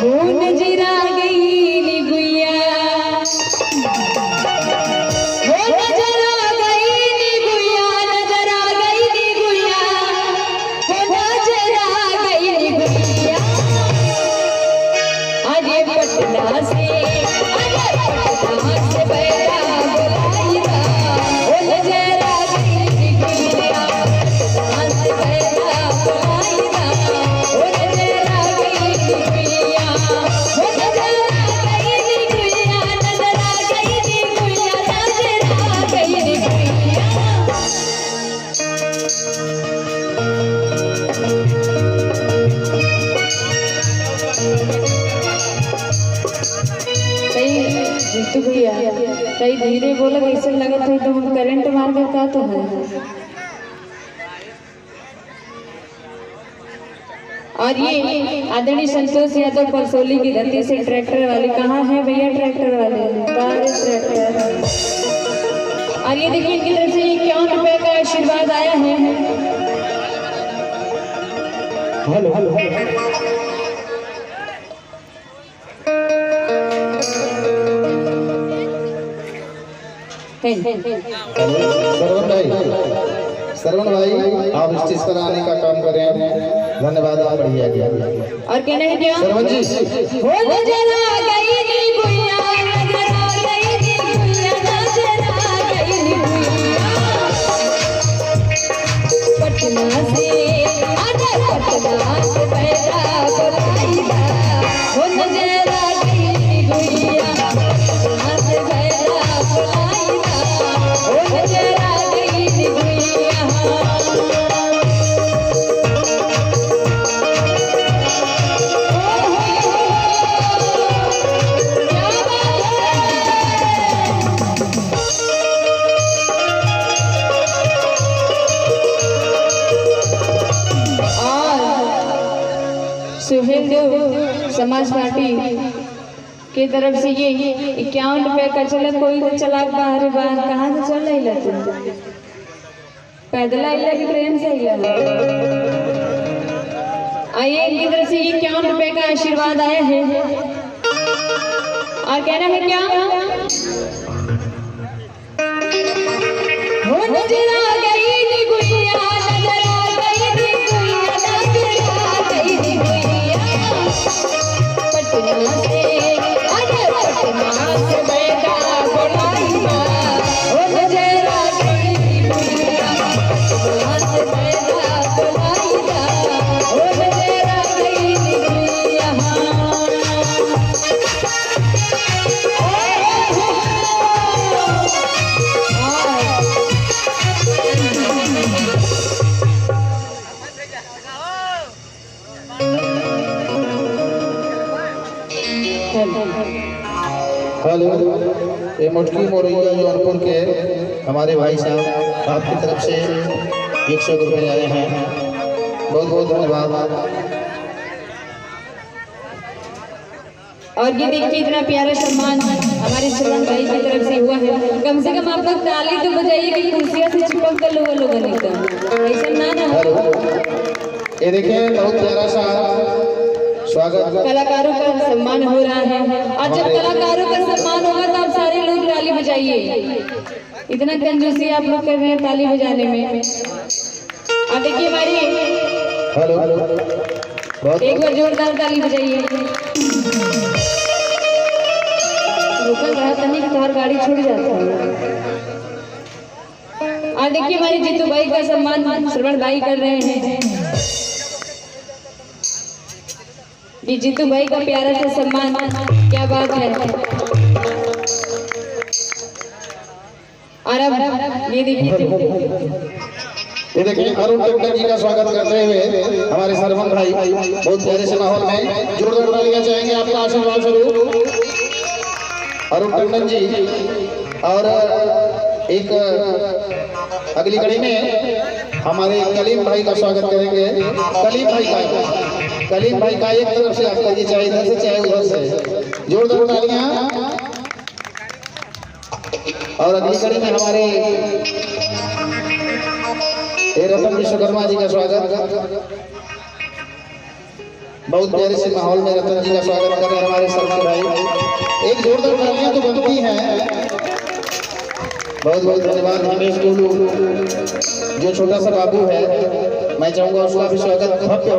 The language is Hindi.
नजरा गई नी गुइया, हो नजरा गई नी गुइया, नजरा गई नी गुइया, हो नजरा गई नी गुइया। अरे पटना से बैठा बुलाइया, हो नजरा गई नी गुइया, पटना से बैठा बुलाइया, हो नजरा गई नी गुइया, हो नजरा गई नी गुइया, नजरा गई नी गुइया, नजरा गई नी गुइया। जीतू भैया कई धीरे बोला, कैसे लगा था एकदम करंट मार कर का तो है। और ये आदरणीय संतोष यादव परसोली की धरती से ट्रैक्टर वाले कहाँ है भैया? ट्रैक्टर वाले ट्रैक्टर। और ये देखिए इनकी तरफ से 51 रुपए का आशीर्वाद आया है। हेलो हेलो सरवण भाई आप स्टेज पर आने का काम करें, धन्यवाद, आप बढ़िया गया। और कहना है क्या सरवण जी? हो नजरा गई नी गुइया, नजरा गई नी गुइया, नजरा गई नी गुइया। पटना से आजा, पटना से बैठा बुलाइया, हो नजरा गई नी गुइया, पटना से बैठा बुलाइया, हो नजरा गई नी गुइया। सुहेलदेव समाज पार्टी की तरफ से ये 51 रुपए का चला। कोई तो चला बाहर बाहर कहाँ से चल रही तू? पैदल आइला की ट्रेन से आइला? आइए इनकी तरफ से ये 51 रुपए का आशीर्वाद आया है। और कहना है क्या? हो नजरा गई नी गुइया, नजरा गई नी गुइया, नजरा गई नी गुइया। पटना से आजा, पटना से बैठा बुलाइया, हो नजरा गई नी गुइया, पटना से बैठा बुलाइया, हो नजरा गई नी गुइया। हेलो, ये मुटकी मोरैया जौनपुर के हमारे भाई साहब आपकी तरफ से 100 रुपये आए हैं, बहुत बहुत धन्यवाद। और ये देखिए इतना प्यारा सम्मान हमारे श्रवण भाई की तरफ से हुआ है। कम से कम आप लोग ताली तो बजाइए कि कुर्सियां से चिपक कर लोग नहीं तो ऐसा ना। हेलो, ये देखिए बहुत प्यारा सा स्वागत, कलाकारों का सम्मान हो रहा है। और जब कलाकारों का सम्मान होगा तो आप सारे लोग ताली बजाइए। इतना कंजूसी आप लोग कर रहे हैं ताली बजाने में। और देखिए हमारी हेलो, एक बार जोरदार ताली बजाइए। रुकल रहा था नहीं कि तुम्हारी गाड़ी छूट जाता है। और देखिए हमारे जीतू भाई का सम्मान श्रवण भाई कर रहे हैं। जी जीतू भाई का प्यारा सा सम्मान, क्या बात है। और अब ये देखिए अरुण टंडन जी का स्वागत करते हुए हमारे सरवण भाई बहुत प्यारे से माहौल में जोरदार तालियां चाहेंगे आपका आशीर्वाद स्वरूप अरुण टंडन जी। और एक अगली कड़ी में हमारे कलीम भाई का स्वागत करेंगे। कलीम भाई का एक तरफ से आप करिए, चाहे इधर से चाहे उधर से, जोरदार तालियां। और अगली कड़ी में हमारे रतन विश्वकर्मा जी का स्वागत। बहुत प्यारे से माहौल में रतन जी का स्वागत कर रहे हैं हमारे सरवन भाई। एक जोरदार तालियां तो बनती हैं। बहुत बहुत धन्यवाद हिमेश गोलू, जो छोटा सा बाबू है, मैं चाहूंगा उसका भी स्वागत भव्य